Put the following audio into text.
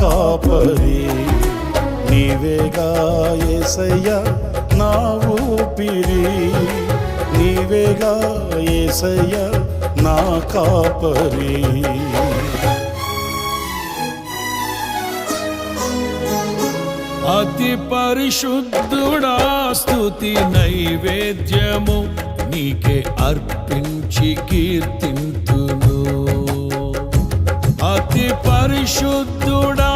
కాపరి. నీవేగా యేసయ్యా నా ఊపిరి, నీవేగా యేసయ్యా నా కాపరి. అతి పరిశుద్ధుడా స్తుతి నైవేద్యము నీకే అర్పించి కీర్తింతును. అతి పరిశుద్ధుడా